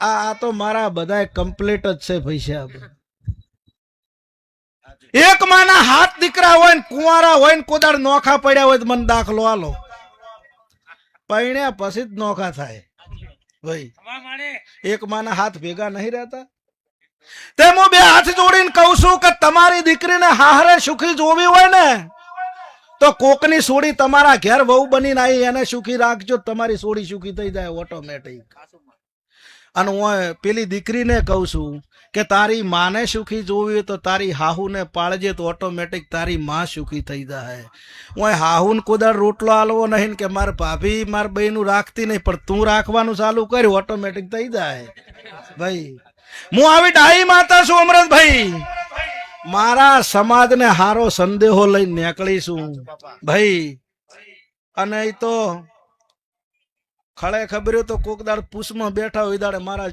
આ તો મારા બધા કમ્પ્લીટ જ છે પૈસા. એક માના હાથ દીકરા હોય ને કુંવારા હોય ને કોદાળ નોખા પડ્યા હોય તો મને દાખલો આલો. પૈણ્યા પછી જ નોખા થાય ભાઈ. એક માના હાથ ભેગા નહીં રહેતા. તે હું બે હાથ જોડીને કહું છું કે તમારી દીકરીને હાહરે સુખી જોવી હોય ને તો કોકની સોડી તમારા ઘેર વહુ બનીને આવી એને સુખી રાખજો. તમારી સોડી સુખી થઈ જાય ઓટોમેટિક. અને હું પેલી દીકરીને કહું છું કે તારી માને સુખી જોવી હોય તો તારી હાહુને પાળજે તો ઓટોમેટિક તારી માં સુખી થઈ જાય. હું હાહુને કોદાળ રોટલો આલવો નહીં કે માર ભાભી માર બહેનું રાખતી નહીં પણ તું રાખવાનું ચાલુ કર્યું ઓટોમેટિક થઈ જાય ભાઈ. હું આવી ડાહી માતા છું અમરતભાઈ. મારા સમાજને હારો સંદેહો લઈને નીકળીશું ભાઈ. અને એ તો ખળે ખબર્યું તો કોક દાડ પૂછમાં બેઠા હોય દાડે મારા